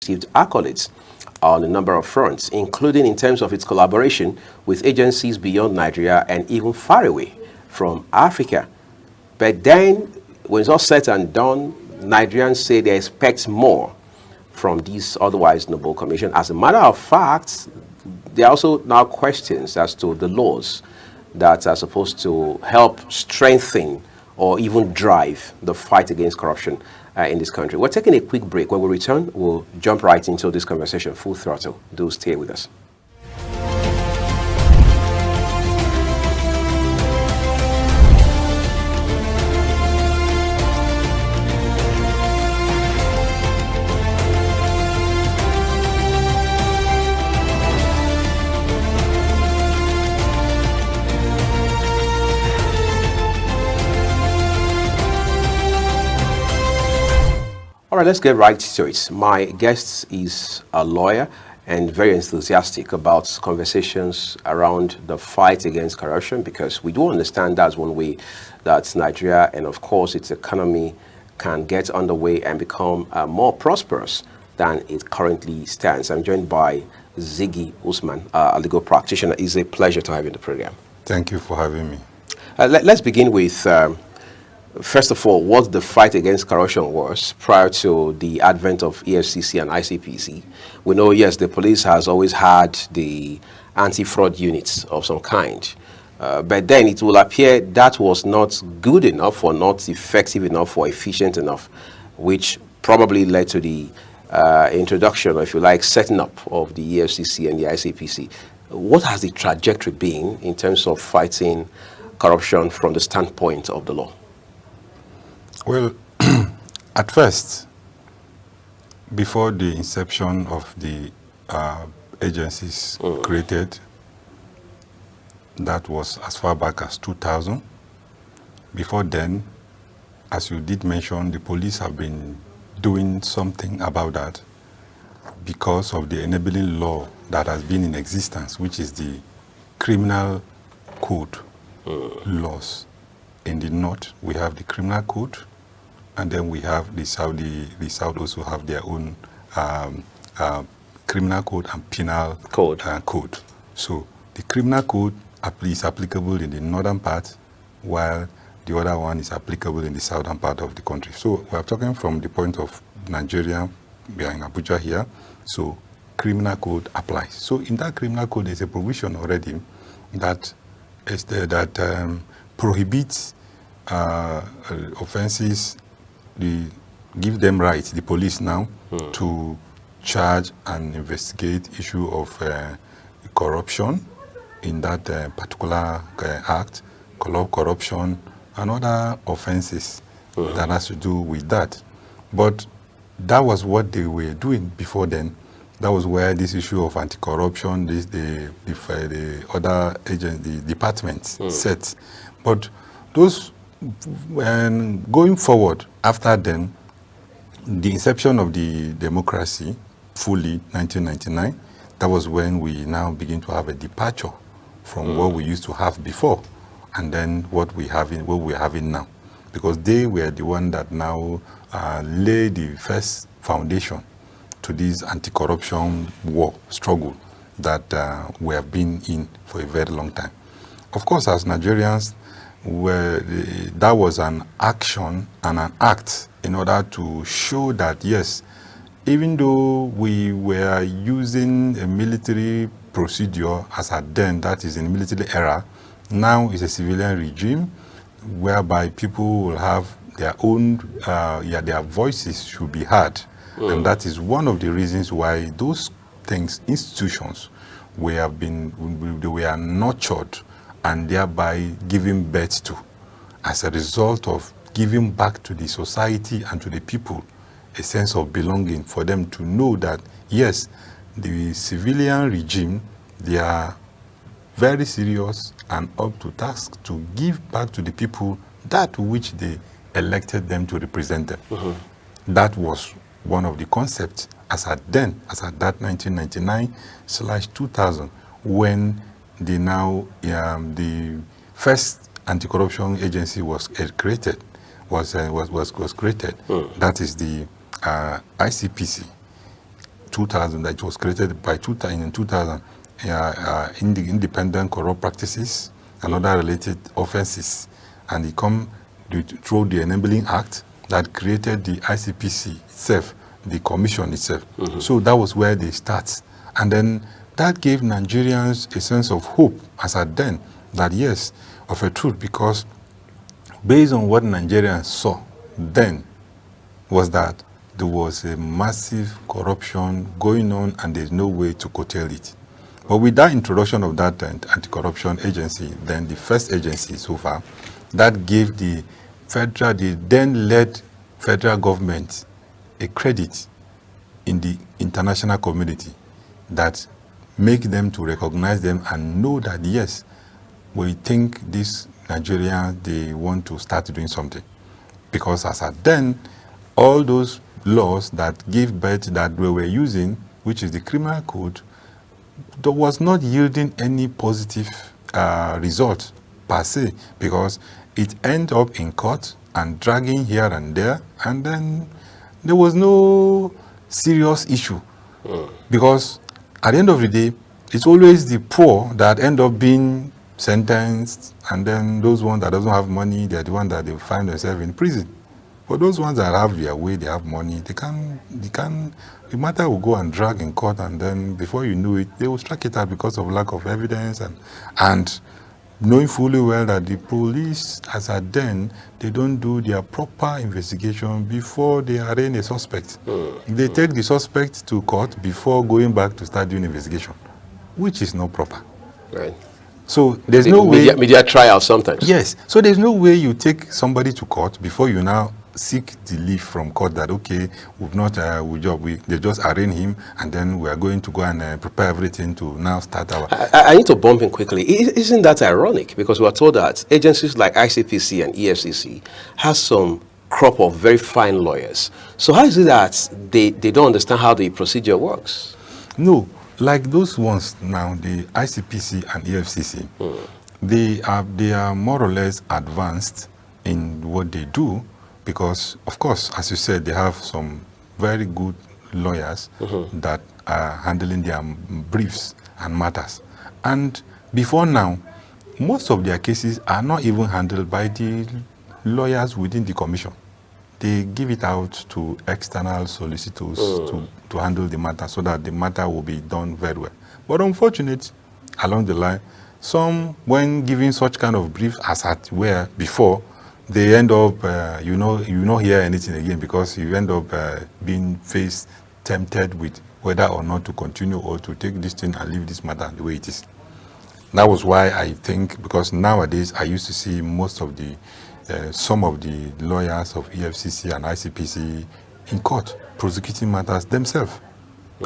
received accolades on a number of fronts, including in terms of its collaboration with agencies beyond Nigeria and even far away from Africa. But then, when it's all said and done, Nigerians say they expect more from this otherwise noble commission. As a matter of fact, there are also now questions as to the laws that are supposed to help strengthen or even drive the fight against corruption in this country. We're taking a quick break. When we return, we'll jump right into this conversation full throttle. Do stay with us. All right, let's get right to it. My guest is a lawyer and very enthusiastic about conversations around the fight against corruption, because we do understand that's one way that Nigeria and, of course, its economy can get underway and become more prosperous than it currently stands. I'm joined by Ziggy Usman, a legal practitioner. It's a pleasure to have you in the program. Thank you for having me. Let's begin with first of all, what the fight against corruption was prior to the advent of EFCC and ICPC. We know, yes, the police has always had the anti-fraud units of some kind. But then it will appear that was not good enough or not effective enough or efficient enough, which probably led to the introduction, or if you like, setting up of the EFCC and the ICPC. What has the trajectory been in terms of fighting corruption from the standpoint of the law? Well, at first, before the inception of the agencies created, that was as far back as 2000. Before then, as you did mention, the police have been doing something about that because of the enabling law that has been in existence, which is the criminal code laws. In the north, we have the criminal code, and then we have the South also have their own criminal code and penal code. So the criminal code is applicable in the northern part, while the other one is applicable in the southern part of the country. So we are talking from the point of Nigeria, we are in Abuja here, so criminal code applies. So in that criminal code, there's a provision already that prohibits offenses, give them rights, the police now, to charge and investigate issue of corruption in that particular act, corruption, and other offenses that has to do with that. But that was what they were doing before then. That was where this issue of anti-corruption, the other the departments set. But those, when going forward after then, the inception of the democracy fully 1999, that was when we now begin to have a departure from what we used to have before, and then what we're having now, because they were the one that now laid the first foundation to this anti-corruption war struggle that we have been in for a very long time. Of course, as Nigerians, that was an action and an act in order to show that, yes, even though we were using a military procedure as at then, that is in the military era, now is a civilian regime whereby people will have their own, their voices should be heard. And that is one of the reasons why those things, institutions, they were nurtured and thereby given birth to, as a result of giving back to the society and to the people a sense of belonging, for them to know that, yes, the civilian regime, they are very serious and up to task to give back to the people that which they elected them to represent them. That was one of the concepts as at that 1999/2000, when the first anti-corruption agency was created. That is the ICPC. 2000, that it was created by 2000, in the independent corrupt practices and other related offenses. And it come through the Enabling Act that created the ICPC itself, the commission itself. So that was where they start. And then that gave Nigerians a sense of hope as at then, that yes, of a truth, because based on what Nigerians saw then was that there was a massive corruption going on and there's no way to curtail it. But with that introduction of that anti-corruption agency, then the first agency so far, that gave the then-led federal government a credit in the international community that make them to recognize them and know that yes, we think these Nigerians, they want to start doing something. Because as at then, all those laws that give birth that we were using, which is the criminal code, that was not yielding any positive result per se, because it ended up in court and dragging here and there, and then there was no serious issue. Because at the end of the day, it's always the poor that end up being sentenced, and then those ones that doesn't have money, they're the ones that they find themselves in prison. For those ones that have their way, they have money, the matter will go and drag in court, and then before you know it, they will strike it out because of lack of evidence, and knowing fully well that the police, as at then, they don't do their proper investigation before they arraign a suspect. They take the suspect to court before going back to start doing investigation, which is not proper. Right. So there's no way... Media trial sometimes. Yes. So there's no way you take somebody to court before you now seek the leave from court that, okay, they just arraign him, and then we are going to go and prepare everything to now start our... I need to bump in quickly. Isn't that ironic? Because we are told that agencies like ICPC and EFCC has some crop of very fine lawyers. So how is it that they don't understand how the procedure works? No. Like those ones now, the ICPC and EFCC, they are more or less advanced in what they do because, of course, as you said, they have some very good lawyers that are handling their briefs and matters. And before now, most of their cases are not even handled by the lawyers within the commission. They give it out to external solicitors to handle the matter so that the matter will be done very well. But unfortunately, along the line, some, when giving such kind of briefs as at where before, they end up, you not hear anything again because you end up being tempted with whether or not to continue or to take this thing and leave this matter the way it is. That was why I think, because nowadays I used to see most of the some of the lawyers of EFCC and ICPC in court prosecuting matters themselves.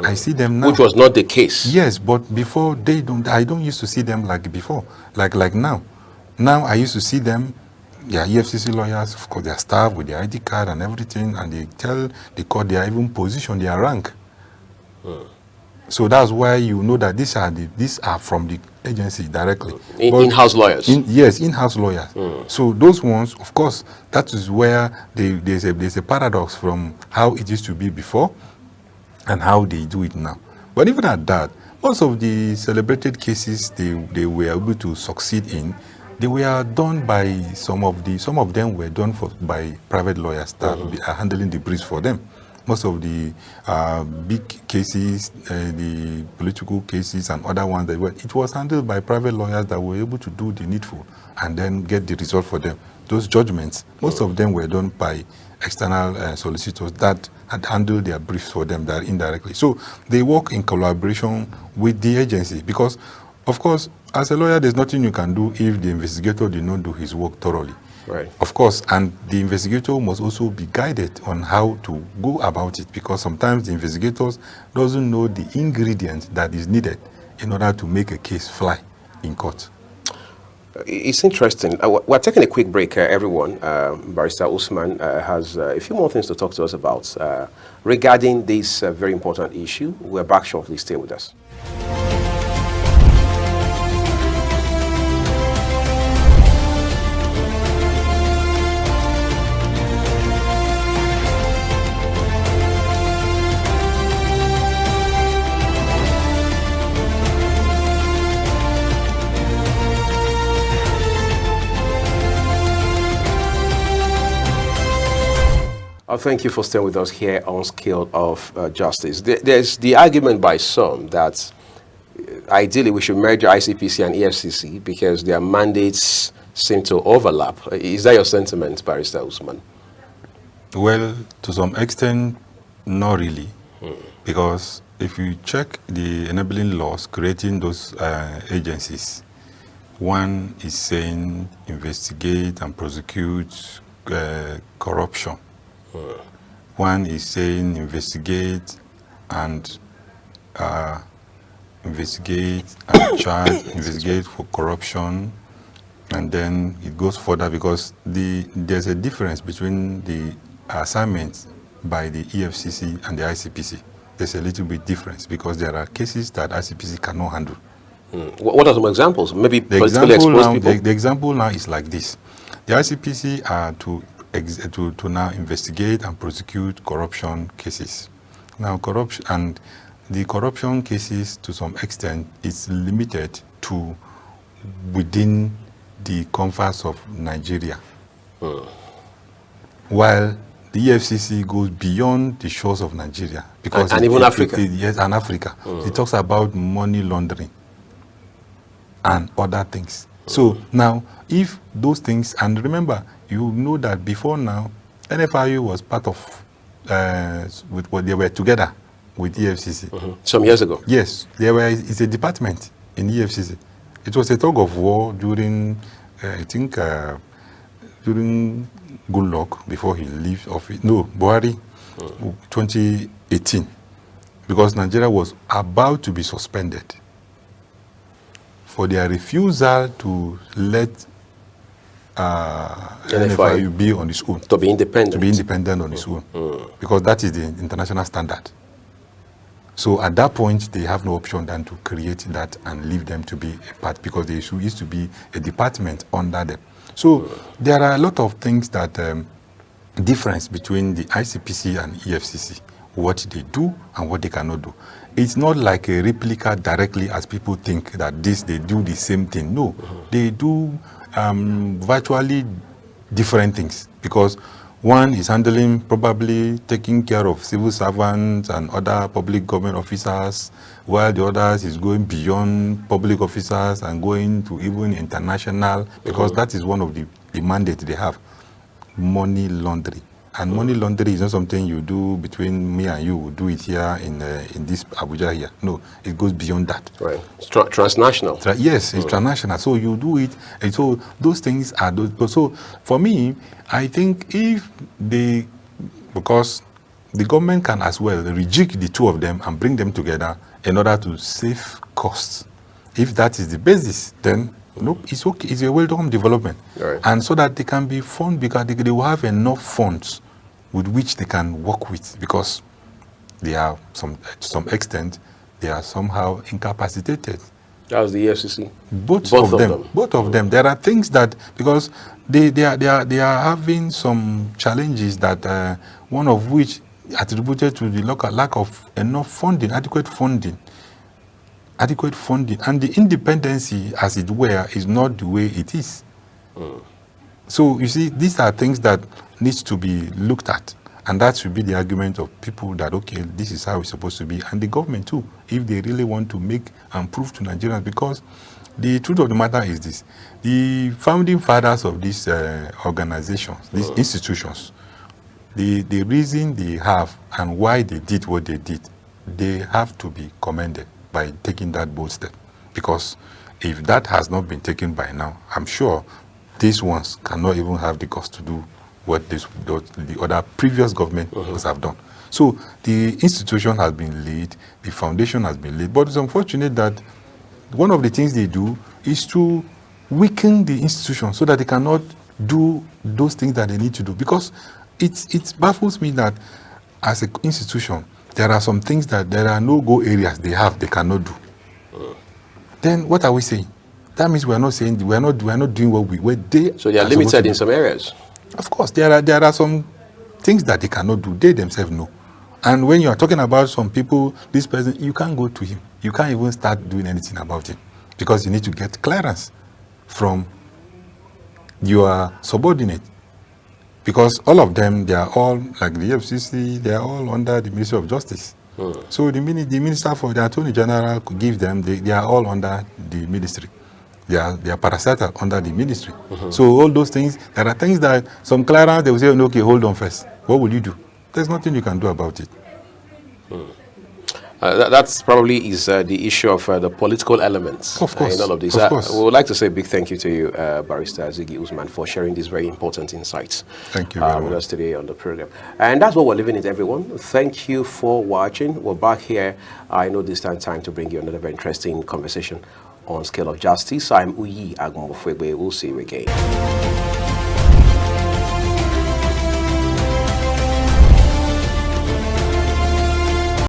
I see them now. Which was not the case. Yes, but before I don't used to see them like before, like now. Now I used to see them, EFCC lawyers, of course, their staff with their ID card and everything, and they tell the court their even position, their rank. So that's why you know that these are from the agency directly. In-house lawyers. Yes, in-house lawyers. So those ones, of course, that is where there's a paradox from how it used to be before and how they do it now. But even at that, most of the celebrated cases they were able to succeed in, they were done by some of them were done by private lawyers that are handling the briefs for them. Most of the big cases, the political cases and other ones, it was handled by private lawyers that were able to do the needful and then get the result for them. Those judgments, most of them were done by external solicitors that had handled their briefs for them indirectly. So they work in collaboration with the agency because, of course, as a lawyer, there's nothing you can do if the investigator did not do his work thoroughly. Right. Of course, and the investigator must also be guided on how to go about it because sometimes the investigators doesn't know the ingredient that is needed in order to make a case fly in court. It's interesting. We're taking a quick break, everyone. Barrister Usman has a few more things to talk to us about regarding this very important issue. We're back shortly. Stay with us. Thank you for staying with us here on Scale of Justice. There's the argument by some that ideally we should merge ICPC and EFCC because their mandates seem to overlap. Is that your sentiment, Barrister Usman? Well, to some extent, not really. Because if you check the enabling laws creating those agencies, one is saying investigate and prosecute corruption. One is saying investigate and charge, investigate for corruption, and then it goes further because there's a difference between the assignments by the EFCC and the ICPC. There's a little bit difference because there are cases that ICPC cannot handle. What are some examples? Maybe The politically example, exposed now, people? the example now is like this. The ICPC are to now investigate and prosecute corruption cases. Now, the corruption cases, to some extent, is limited to within the confines of Nigeria. While the EFCC goes beyond the shores of Nigeria. Because And even Africa? Yes, and Africa. It talks about money laundering and other things. So now, if those things, and remember, you know that before now, NFIU was part of, with what they were together with EFCC. Some years ago. Yes, it's a department in EFCC. It was a tug of war during, I think, during Goodluck, before he left office. No, Buhari, 2018. Because Nigeria was about to be suspended for their refusal to let NFIU be on its own. To be independent. To be independent on its own. Because that is the international standard. So at that point, they have no option than to create that and leave them to be a part, because they used to be a department under them. So there are a lot of things that difference between the ICPC and EFCC, what they do and what they cannot do. It's not like a replica directly as people think that they do the same thing. No, they do virtually different things, because one is handling, probably taking care of civil servants and other public government officers, while the others is going beyond public officers and going to even international, because that is one of the mandates they have, money laundering. And money laundering is not something you do between me and you. We do it here in this Abuja here. No, it goes beyond that. Right. It's transnational. Yes, it's transnational. So you do it, and so those things are those. So for me, I think because the government can as well rejig the two of them and bring them together in order to save costs. If that is the basis, then no, it's okay. It's a welcome development, Right. and so that they can be funded, because they will have enough funds with which they can work with, because they are to some extent they are somehow incapacitated. That was the EFCC. Both of them. There are things that, because they are having some challenges that one of which attributed to the lack of enough funding, adequate funding, and the independency, as it were, is not the way it is. So you see, these are things that needs to be looked at, and that should be the argument of people that, okay, this is how it's supposed to be, and the government too, if they really want to make and prove to Nigerians. Because the truth of the matter is this: the founding fathers of these organizations, these institutions, the reason they have and why they did what they did, they have to be commended by taking that bold step. Because if that has not been taken by now, I'm sure these ones cannot even have the guts to do what the other previous government have done. So the institution has been laid, the foundation has been laid, but it's unfortunate that one of the things they do is to weaken the institution so that they cannot do those things that they need to do. Because it baffles me that as an institution, there are some things that there are no-go areas they cannot do. Then what are we saying? That means we are not saying, we are not doing what they. So they are limited in some areas. Of course, there are some things that they cannot do. They themselves know. And when you are talking about some people, this person, you can't go to him. You can't even start doing anything about it, because you need to get clearance from your subordinate. because all of them, they are all, like the FCC, they are all under the Ministry of Justice. So the Minister for the Attorney General could give them, they are all under the ministry. They are parasitic under the ministry. So all those things, there are things that some clients, they will say, no, okay, hold on first. What will you do? There's nothing you can do about it. That's probably is the issue of the political elements Of course, in all of this. of course. We would like to say a big thank you to you, Barrister Ziggy Usman, for sharing these very important insights Thank you very with much. us today on the program. And that's what we're leaving it, everyone. Thank you for watching. We're back here, I know this time to bring you another very interesting conversation on Scale of Justice. I'm Uyi Agmofwebe. We'll see you again.